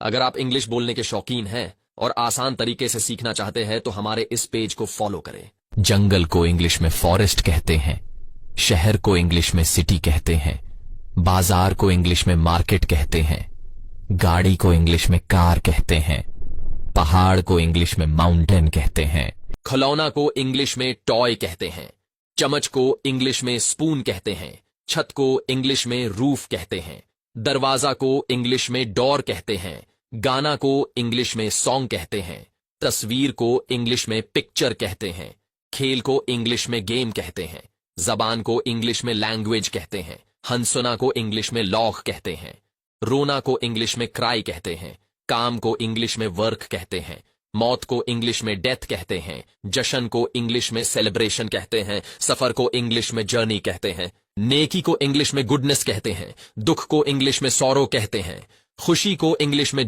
अगर आप इंग्लिश बोलने के शौकीन हैं और आसान तरीके से सीखना चाहते हैं तो हमारे इस पेज को फॉलो करें। जंगल को इंग्लिश में फॉरेस्ट कहते हैं, शहर को इंग्लिश में सिटी कहते हैं, बाजार को इंग्लिश में मार्केट कहते हैं, गाड़ी को इंग्लिश में कार कहते हैं, पहाड़ को इंग्लिश में माउंटेन कहते हैं, खिलौना को इंग्लिश में टॉय कहते हैं, चम्मच को इंग्लिश में स्पून कहते हैं, छत को इंग्लिश में रूफ कहते हैं, दरवाजा को इंग्लिश में डोर कहते हैं, गाना को इंग्लिश में सॉन्ग कहते हैं, तस्वीर को इंग्लिश में पिक्चर कहते हैं, खेल को इंग्लिश में गेम कहते हैं, जबान को इंग्लिश में लैंग्वेज कहते हैं, हंसना को इंग्लिश में लॉग कहते हैं, रोना को इंग्लिश में क्राई कहते हैं, काम को इंग्लिश में वर्क कहते हैं, मौत को इंग्लिश में डेथ कहते हैं, जश्न को इंग्लिश में सेलिब्रेशन कहते हैं, सफर को इंग्लिश में जर्नी कहते हैं, नेकी को इंग्लिश में गुडनेस कहते हैं, दुख को इंग्लिश में सॉरो कहते हैं, खुशी को इंग्लिश में